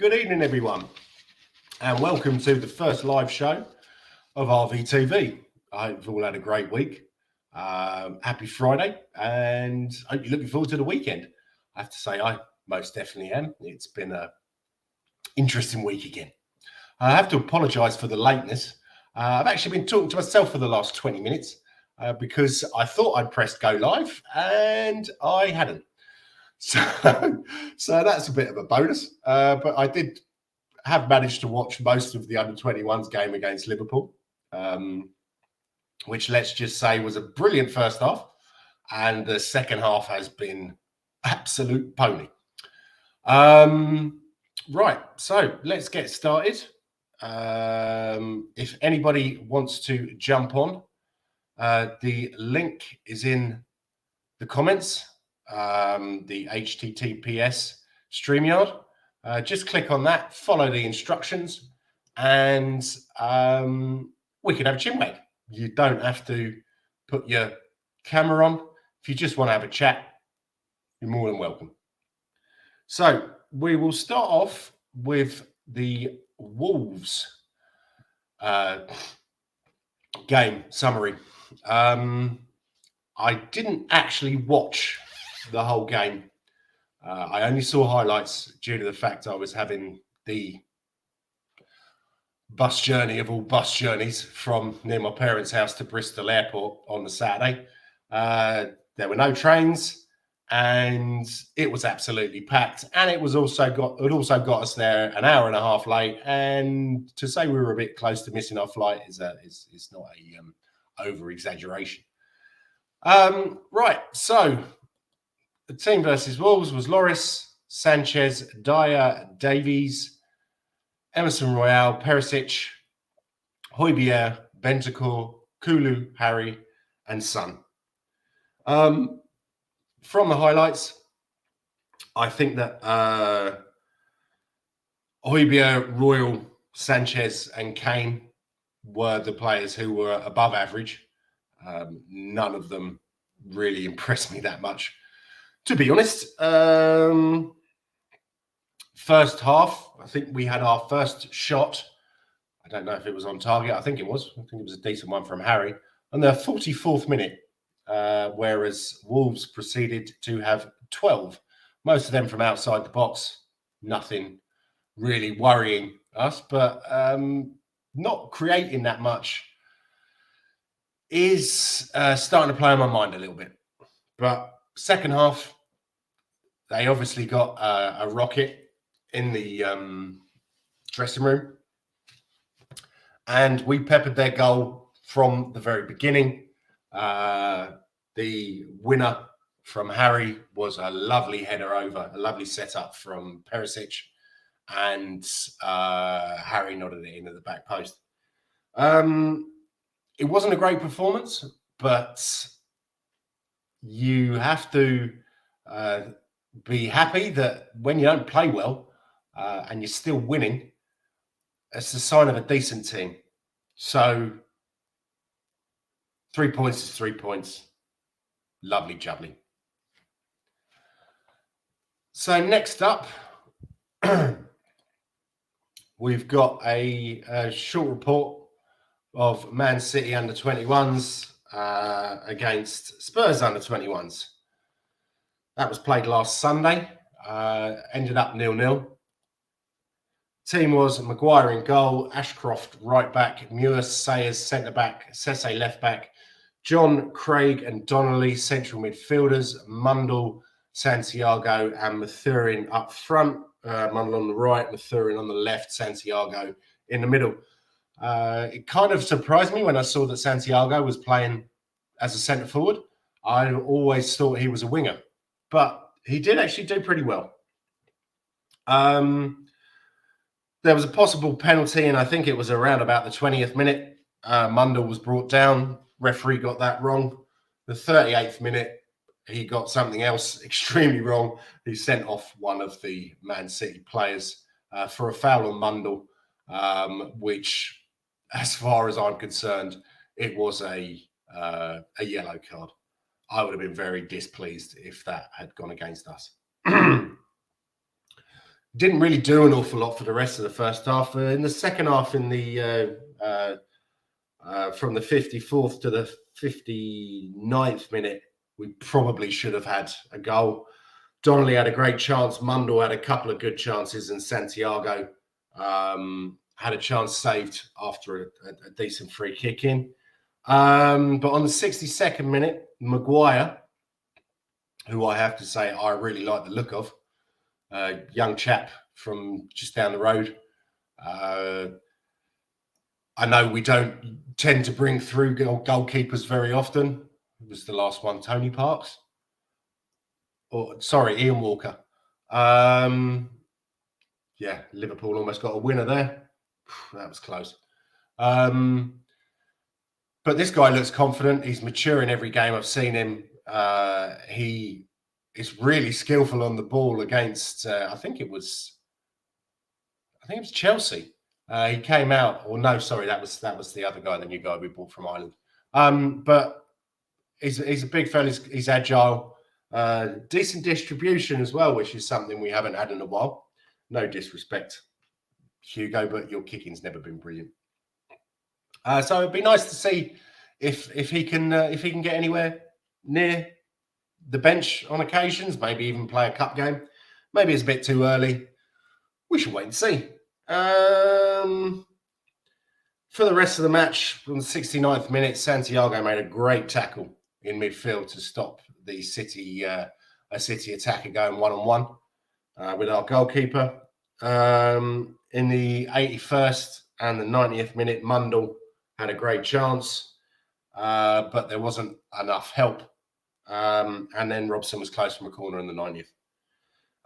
good evening, everyone, and welcome to the first live show of RVTV. I hope you've all had a great week. Happy Friday, and I hope you're looking forward to the weekend. I have to say, I most definitely am. It's been an interesting week again. I have to apologise for the lateness. I've actually been talking to myself for the last 20 minutes because I thought I'd pressed go live and I hadn't. So that's a bit of a bonus. But I did have managed to watch most of the under-21s game against Liverpool, which let's just say was a brilliant first half. And the second half has been absolute pony. Right, so let's get started. If anybody wants to jump on, the link is in the comments. The HTTPS StreamYard. Just click on that, follow the instructions, and we can have a chinwag. You don't have to put your camera on. If you just want to have a chat, you're more than welcome. So we will start off with the Wolves game summary. I didn't actually watch the whole game. I only saw highlights due to the fact I was having the bus journey of all bus journeys from near my parents' house to Bristol Airport on the Saturday. There were no trains, and it was absolutely packed. And it also got us there an hour and a half late. And to say we were a bit close to missing our flight is not a over exaggeration. Right, so the team versus Wolves was Lloris, Sanchez, Dyer, Davies, Emerson Royale, Perisic, Højbjerg, Bentancur, Kulu, Harry, and Son. From the highlights, I think that Højbjerg, Royal, Sanchez, and Kane were the players who were above average. None of them really impressed me that much, to be honest. First half, I think we had our first shot. I don't know if it was on target. I think it was. I think it was a decent one from Harry on the 44th minute, whereas Wolves proceeded to have 12. Most of them from outside the box. Nothing really worrying us, but not creating that much is starting to play on my mind a little bit. But second half, they obviously got a rocket in the dressing room, and we peppered their goal from the very beginning. The winner from Harry was a lovely header over, a lovely setup from Perisic, and Harry nodded it into the back post. It wasn't a great performance, but you have to be happy that when you don't play well and you're still winning, it's a sign of a decent team. So 3 points is 3 points. Lovely jubbly. So next up, we've got a short report of Man City under-21s against Spurs under-21s. That was played last Sunday. Ended up 0-0. Team was Maguire in goal, Ashcroft right back, Muir, Sayers centre back, Sesse left back, John, Craig and Donnelly central midfielders, Mundle, Santiago and Mathurin up front. Mundle on the right, Mathurin on the left, Santiago in the middle. It kind of surprised me when I saw that Santiago was playing as a centre forward. I always thought he was a winger, but he did actually do pretty well. There was a possible penalty, and I think it was around about the 20th minute. Mundle was brought down. Referee got that wrong. The 38th minute, he got something else extremely wrong. He sent off one of the Man City players for a foul on Mundle, which, as far as I'm concerned, it was a yellow card. I would have been very displeased if that had gone against us. Didn't really do an awful lot for the rest of the first half. In the second half, in the from the 54th to the 59th minute, we probably should have had a goal. Donnelly had a great chance. Mundell had a couple of good chances, and Santiago had a chance saved after a decent free kick in. But on the 62nd minute, Maguire, who I have to say I really like the look of, young chap from just down the road. I know we don't tend to bring through goalkeepers very often. It was the last one, Tony Parks. Or sorry, Ian Walker. Yeah, Liverpool almost got a winner there. That was close. But this guy looks confident. He's mature in every game I've seen him. He is really skillful on the ball against. I think it was Chelsea. He came out, or no, sorry, that was the other guy, the new guy we bought from Ireland. But he's a big fella. He's agile, decent distribution as well, which is something we haven't had in a while. No disrespect, Hugo, but your kicking's never been brilliant. So it'd be nice to see if he can get anywhere near the bench on occasions. Maybe even play a cup game. Maybe it's a bit too early. We should wait and see. For the rest of the match, on the 69th minute, Santiago made a great tackle in midfield to stop the City attacker going one-on-one with our goalkeeper. In the 81st and the 90th minute, Mundell had a great chance, but there wasn't enough help. And then Robson was close from a corner in the 90th.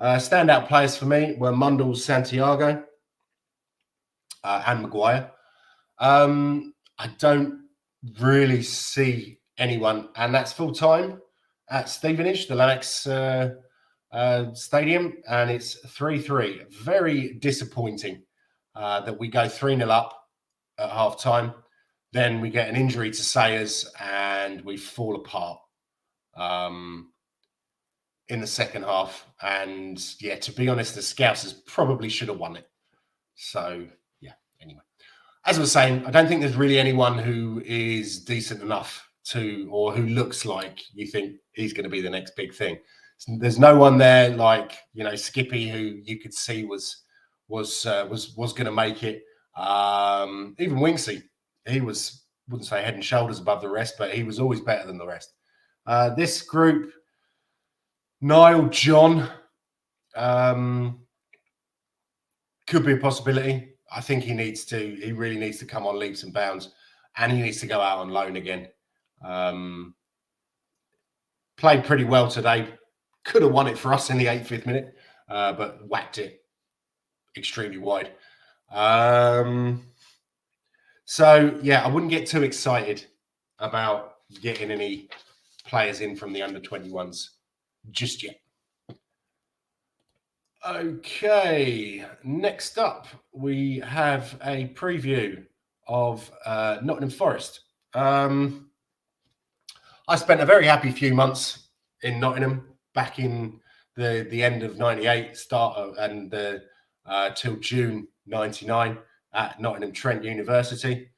Standout players for me were Mundell, Santiago, and Maguire. I don't really see anyone, and that's full time at Stevenage, the Lennox Stadium, and it's 3-3. Very disappointing that we go 3-0 up at half time. Then we get an injury to Sayers and we fall apart in the second half. And yeah, to be honest, the Scousers probably should have won it. So yeah, anyway. As I was saying, I don't think there's really anyone who is decent enough to, or who looks like you think he's going to be the next big thing. There's no one there like, Skippy, who you could see was going to make it. Even Winksy, he wouldn't say head and shoulders above the rest, but he was always better than the rest. This group, Niall, John, could be a possibility. I think he really needs to come on leaps and bounds, and he needs to go out on loan again. Played pretty well today. Could have won it for us in the 85th minute, but whacked it extremely wide. So, yeah, I wouldn't get too excited about getting any players in from the under-21s just yet. Okay, next up, we have a preview of Nottingham Forest. I spent a very happy few months in Nottingham back in the end of 98, till June 99 at Nottingham Trent University.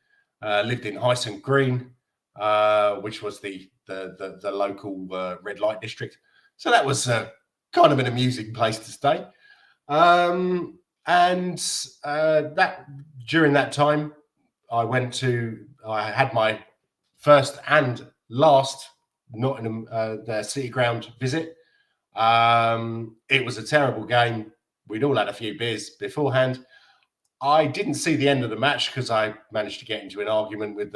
Lived in Hyson Green, which was the local red light district. So that was kind of an amusing place to stay. And that during that time, I had my first and last Nottingham City Ground visit. It was a terrible game. We'd all had a few beers beforehand. I didn't see the end of the match because I managed to get into an argument with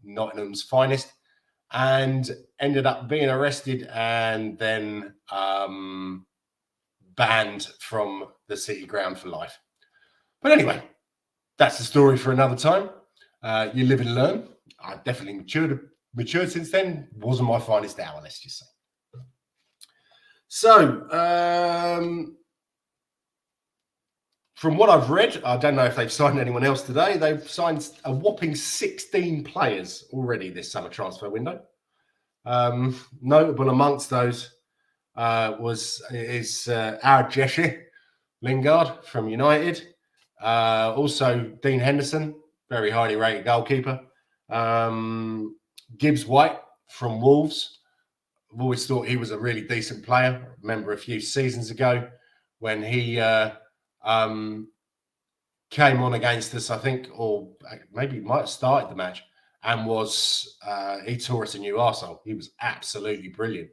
Nottingham's finest and ended up being arrested and then banned from the City Ground for life. But anyway, that's the story for another time. You live and learn. I've definitely matured since then. Wasn't my finest hour, let's just say. So, from what I've read, I don't know if they've signed anyone else today. They've signed a whopping 16 players already this summer transfer window. Notable amongst those is our Jesse, Lingard from United. Also, Dean Henderson, very highly rated goalkeeper. Gibbs White from Wolves. I've always thought he was a really decent player. I remember a few seasons ago when he came on against us, I think, or maybe he might have started the match, and he tore us a new arsehole. He was absolutely brilliant.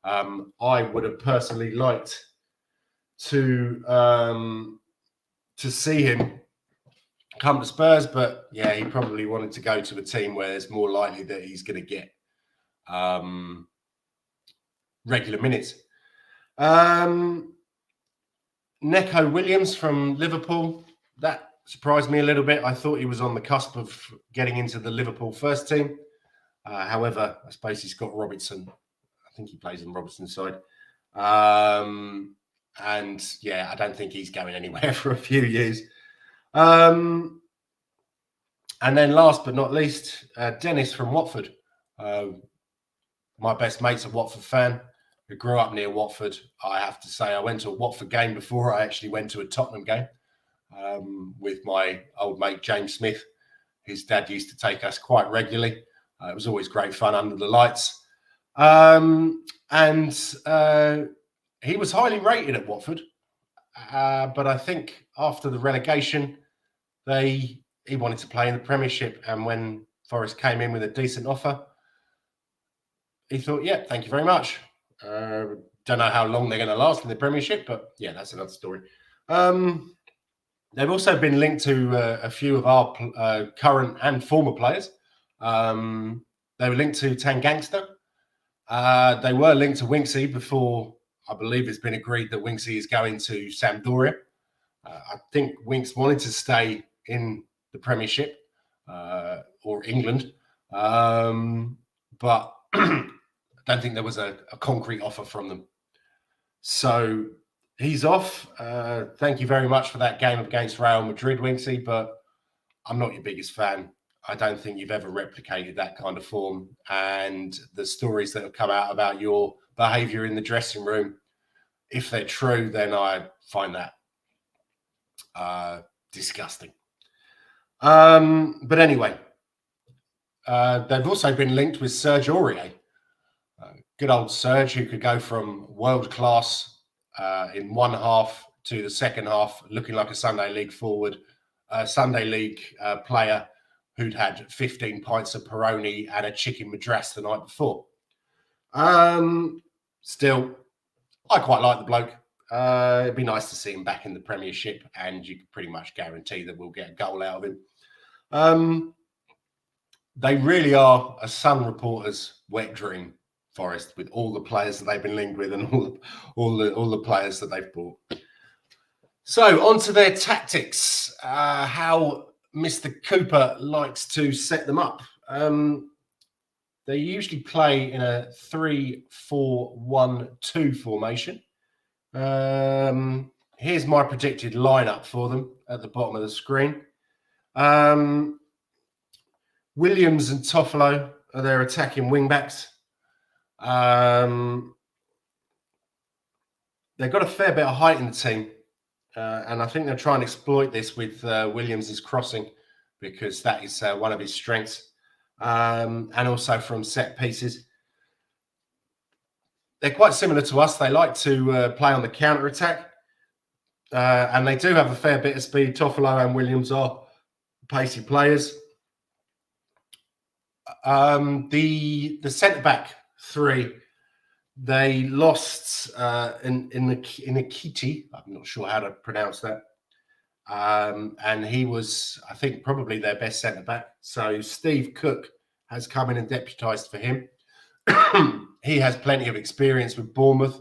I would have personally liked to see him come to Spurs, but yeah, he probably wanted to go to a team where it's more likely that he's going to get regular minutes. Neco Williams from Liverpool, that surprised me a little bit. I thought he was on the cusp of getting into the Liverpool first team. However, I suppose he's got Robertson. I think he plays in Robertson's side. And yeah, I don't think he's going anywhere for a few years. And then last but not least, Dennis from Watford. My best mate's a Watford fan who grew up near Watford. I have to say, I went to a Watford game before I actually went to a Tottenham game with my old mate, James Smith. His dad used to take us quite regularly. It was always great fun under the lights. He was highly rated at Watford. But I think after the relegation, he wanted to play in the Premiership. And when Forest came in with a decent offer, he thought, yeah, thank you very much. Don't know how long they're going to last in the Premiership, but yeah, that's another story. They've also been linked to a few of our current and former players. They were linked to Tangangster. They were linked to Winksy before, I believe it's been agreed that Winksy is going to Sampdoria. I think Winks wanted to stay in the Premiership or England, but I don't think there was a concrete offer from them. So he's off. Thank you very much for that game against Real Madrid, Winksy, but I'm not your biggest fan. I don't think you've ever replicated that kind of form. And the stories that have come out about your behaviour in the dressing room, if they're true, then I find that disgusting. But anyway, they've also been linked with Serge Aurier. Good old Serge, who could go from world class in one half to the second half, looking like a Sunday League forward, Sunday League player who'd had 15 pints of Peroni and a chicken madras the night before. Still, I quite like the bloke. It'd be nice to see him back in the Premiership, and you can pretty much guarantee that we'll get a goal out of him. They really are a Sun reporter's wet dream, Forest, with all the players that they've been linked with and all the players that they've bought. So on to their tactics, how Mr. Cooper likes to set them up. They usually play in a 3-4-1-2 formation. Here's my predicted lineup for them at the bottom of the screen. Williams and Toffolo are their attacking wing-backs. They've got a fair bit of height in the team. And I think they'll try and exploit this with Williams' crossing, because that is one of his strengths. And also from set pieces. They're quite similar to us. They like to play on the counter-attack. And they do have a fair bit of speed. Toffolo and Williams are pacey players. The centre-back three, they lost in Ikiti. I'm not sure how to pronounce that. And he was, I think, probably their best centre-back. So Steve Cook has come in and deputised for him. He has plenty of experience with Bournemouth,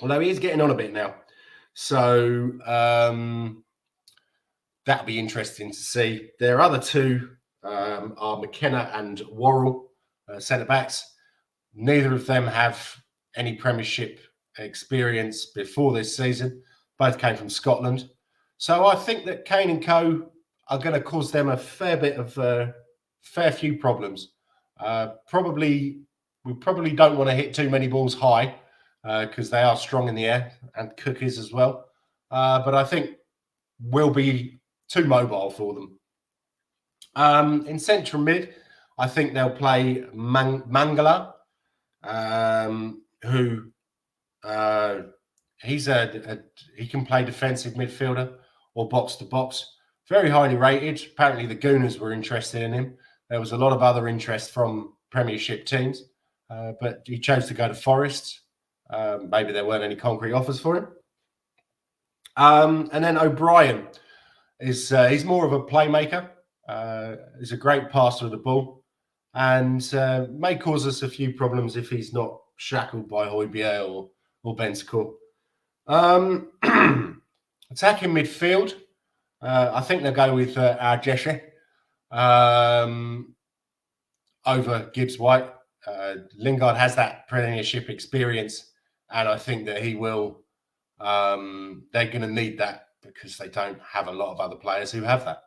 although he is getting on a bit now. So that'll be interesting to see. Their other two are McKenna and Worrell, centre-backs. Neither of them have any Premiership experience before this season. Both came from Scotland. So I think that Kane and Co are going to cause them a fair few problems. We probably don't want to hit too many balls high because they are strong in the air, and Cook is as well. but I think will be too mobile for them. In central mid, I think they'll play Mangala, who he can play defensive midfielder or box to box. Very highly rated. Apparently, the Gooners were interested in him. There was a lot of other interest from Premiership teams, but he chose to go to Forest. Maybe there weren't any concrete offers for him. And then O'Brien is he's more of a playmaker. He's a great passer of the ball, and may cause us a few problems if he's not shackled by Højbjerg or Bentancur. Attacking midfield, I think they'll go with Arjeshe over Gibbs-White. Lingard has that Premiership experience, and I think that he will. They're going to need that because they don't have a lot of other players who have that.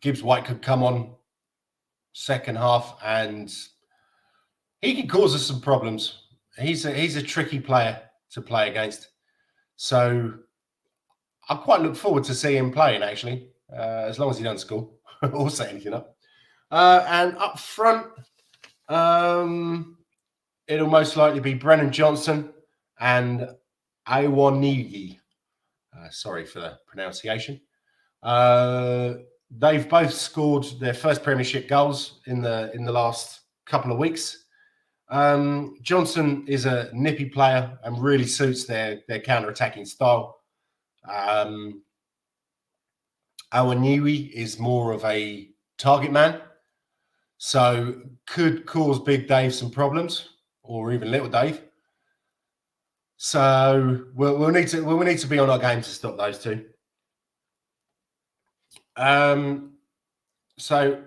Gibbs-White could come on second half, and he can cause us some problems. He's a tricky player to play against, so I quite look forward to seeing him playing. Actually, as long as he doesn't score or set anything up. And up front, it'll most likely be Brennan Johnson and Awoniyi. Sorry for the pronunciation. They've both scored their first Premiership goals in the last couple of weeks. Johnson is a nippy player and really suits their counter-attacking style. Awoniyi is more of a target man, so could cause Big Dave some problems, or even Little Dave. So we'll need to be on our game to stop those two. So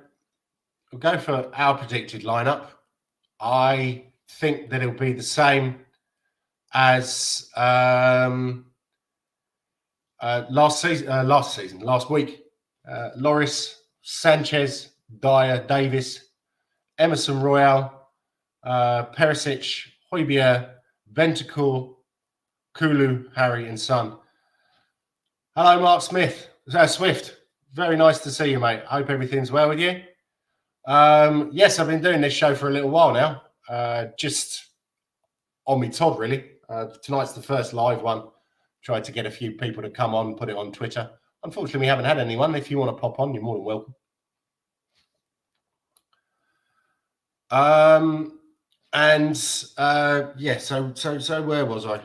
we'll go for our predicted lineup. I think that it'll be the same as last week. Lloris, Sanchez, Dyer, Davis, Emerson Royale, Perisic, Højbjerg, Bentancur, Kulu, Harry, and Son. Hello, Mark Swift. Very nice to see you, mate. Hope everything's well with you. Yes, I've been doing this show for a little while now. Just on me Todd, really. Tonight's the first live one. Tried to get a few people to come on, put it on Twitter. Unfortunately, we haven't had anyone. If you want to pop on, you're more than welcome. So where was I?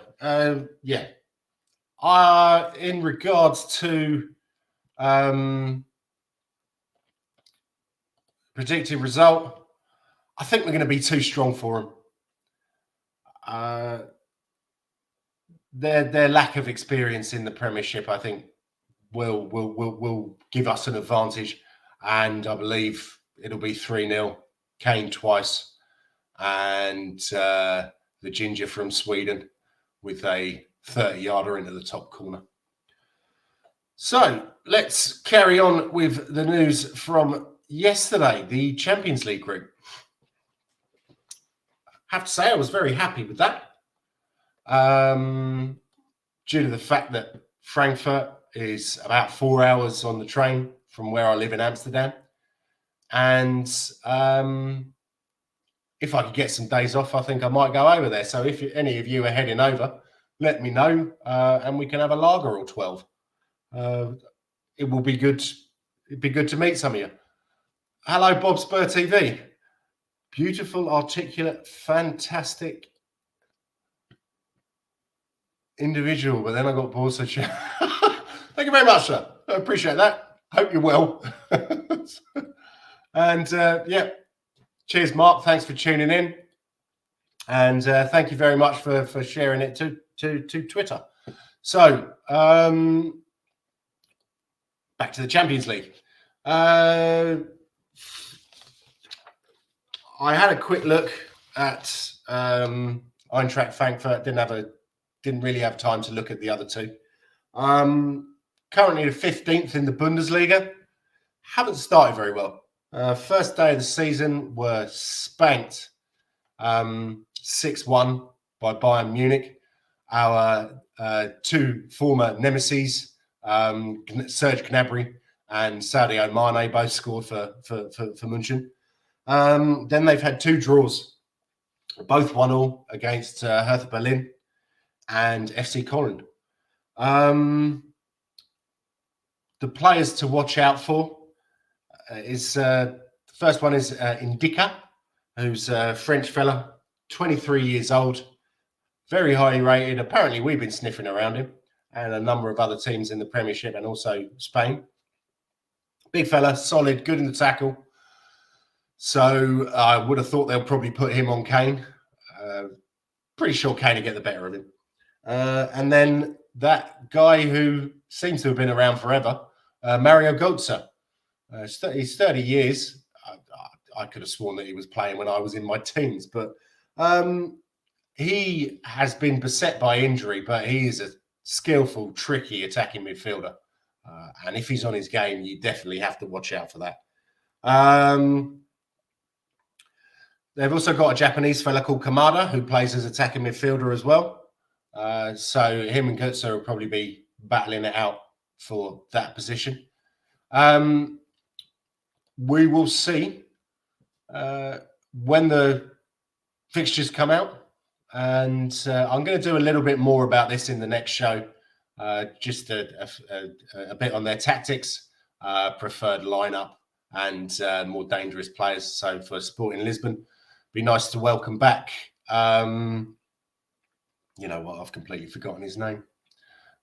In regards to predicted result, I think we're going to be too strong for them. Their lack of experience in the Premiership, I think, will give us an advantage, and I believe it'll be 3-0. Kane twice, and the ginger from Sweden with a 30-yarder into the top corner. So let's carry on with the news from yesterday, the Champions League group. I have to say I was very happy with that, due to the fact that Frankfurt is about 4 hours on the train from where I live in Amsterdam. And if I could get some days off, I think I might go over there. So if any of you are heading over, let me know, and we can have a lager or 12. It will be good. It'd be good to meet some of you. Hello, Bob Spur TV. Beautiful, articulate, fantastic individual. But then I got bored. So thank you very much, sir. I appreciate that. Hope you're well. And cheers, Mark. Thanks for tuning in, and thank you very much for sharing it to Twitter. So back to the Champions League. I had a quick look at Eintracht Frankfurt. Didn't really have time to look at the other two. Currently the 15th in the Bundesliga. Haven't started very well. First day of the season were spanked 6-1 by Bayern Munich. our two former nemesis, Serge Gnabry and Sadio Mane, both scored for München. Then they've had two draws, both 1-1 against Hertha Berlin and FC Cologne. The players to watch out for is the first one is Indica, who's a French fella, 23 years old, very highly rated. Apparently, we've been sniffing around him, and a number of other teams in the Premiership and also Spain. Big fella, solid, good in the tackle. So I would have thought they'll probably put him on Kane. Pretty sure Kane will get the better of him. And then that guy who seems to have been around forever, Mario Götze. He's 30 years. I could have sworn that he was playing when I was in my teens, but he has been beset by injury, but he is a skillful, tricky attacking midfielder. And if he's on his game, you definitely have to watch out for that. They've also got a Japanese fella called Kamada who plays as attacking midfielder as well. So him and Götze will probably be battling it out for that position. We will see when the fixtures come out. And I'm going to do a little bit more about this in the next show. Just a bit on their tactics, preferred lineup, and more dangerous players. So for Sporting Lisbon, be nice to welcome back. You know what? I've completely forgotten his name.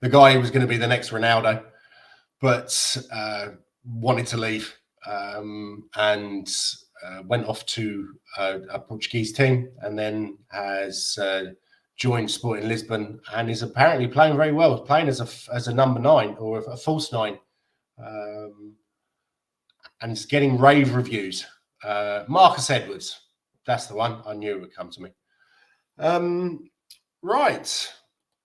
The guy who was going to be the next Ronaldo, but wanted to leave and went off to a Portuguese team, and then has joined Sporting Lisbon and is apparently playing very well. Playing as a number 9 or a false 9, and is getting rave reviews. Marcus Edwards, that's the one. I knew it would come to me. Right,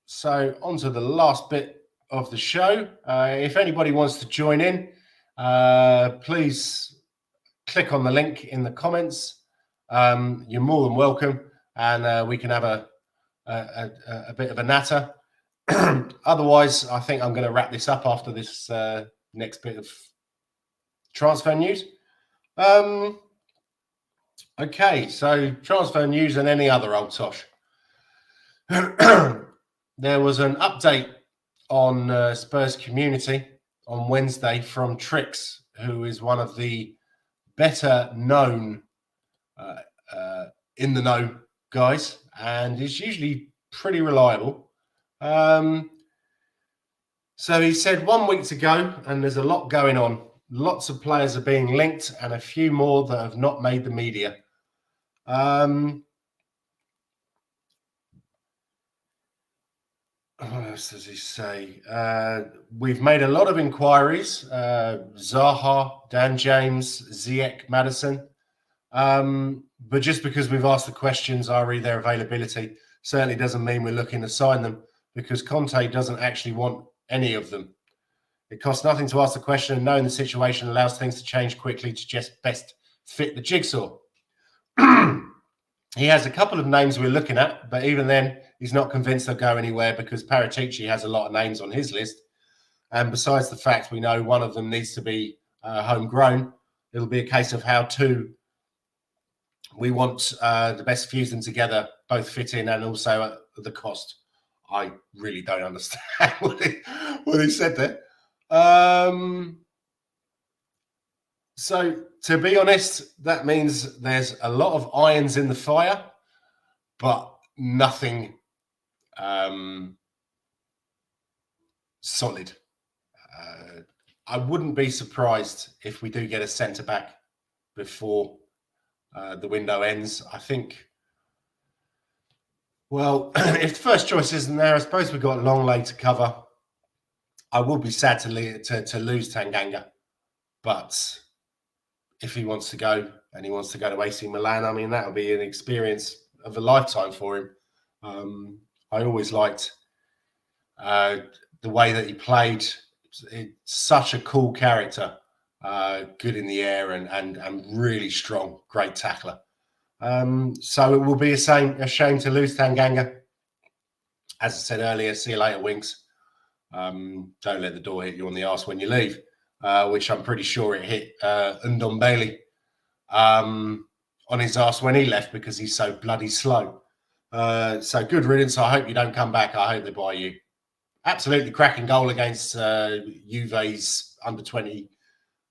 so on to the last bit of the show. If anybody wants to join in, please click on the link in the comments. You're more than welcome, and we can have a bit of a natter. Otherwise, I think I'm going to wrap this up after this next bit of transfer news. Okay, so transfer news and any other old tosh. There was an update on Spurs community on Wednesday from Trix, who is one of the better known in the know guys, and is usually pretty reliable. So he said 1 week to go, and there's a lot going on. Lots of players are being linked, and a few more that have not made the media. What else does he say? We've made a lot of inquiries. Zaha, Dan James, Ziyech, Maddison. But just because we've asked the questions, i.e. their availability, certainly doesn't mean we're looking to sign them, because Conte doesn't actually want any of them. It costs nothing to ask the question, and knowing the situation allows things to change quickly to just best fit the jigsaw. He has a couple of names we're looking at, but even then, he's not convinced they'll go anywhere because Paratici has a lot of names on his list. And besides the fact we know one of them needs to be homegrown, it'll be a case of how we want the best fuse them together, both fit in and also at the cost. I really don't understand what he said there. So, to be honest, that means there's a lot of irons in the fire, but nothing solid. I wouldn't be surprised if we do get a centre-back before the window ends. I think, well, if the first choice isn't there, I suppose we've got Longley to cover. I will be sad to lose Tanganga, but if he wants to go and he wants to go to AC Milan, I mean, that'll be an experience of a lifetime for him. I always liked the way that he played. It's such a cool character, good in the air and really strong, great tackler. So it will be a shame to lose Tanganga. as I said earlier, see you later, Winks. Don't let the door hit you on the arse when you leave, which I'm pretty sure it hit Undon Bailey on his arse when he left because he's so bloody slow. So good riddance. I hope you don't come back. I hope they buy you. Absolutely cracking goal against Juve's under-20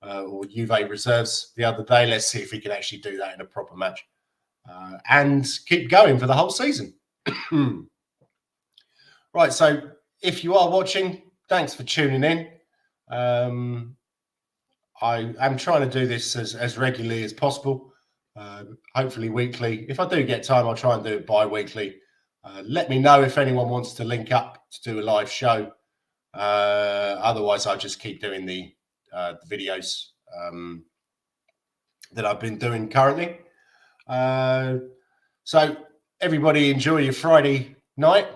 or Juve reserves the other day. Let's see if he can actually do that in a proper match and keep going for the whole season. Right, so if you are watching, thanks for tuning in. I am trying to do this as regularly as possible, hopefully weekly. If I do get time, I'll try and do it bi-weekly. Let me know if anyone wants to link up to do a live show. Otherwise, I'll just keep doing the videos that I've been doing currently. So everybody enjoy your Friday night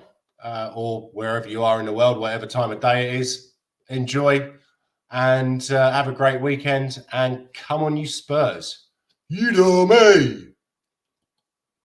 or wherever you are in the world, whatever time of day it is. Enjoy and have a great weekend. And come on, you Spurs. You know me.